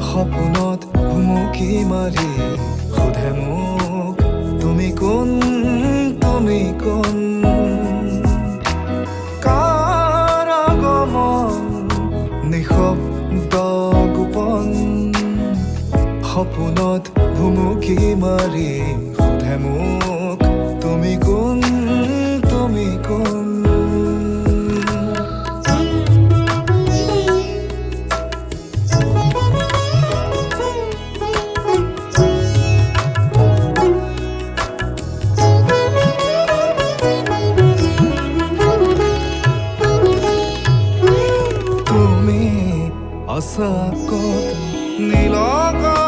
সপোনত ভুমুকি মাৰি সোধে মোক তুমি কোন তুমি কোন কাৰ আগমন নিশব্দ গোপন সপোনত ভুমুকি মাৰি সোধে মোক তুমি কোন তুমি কোন আশা কত নীলগা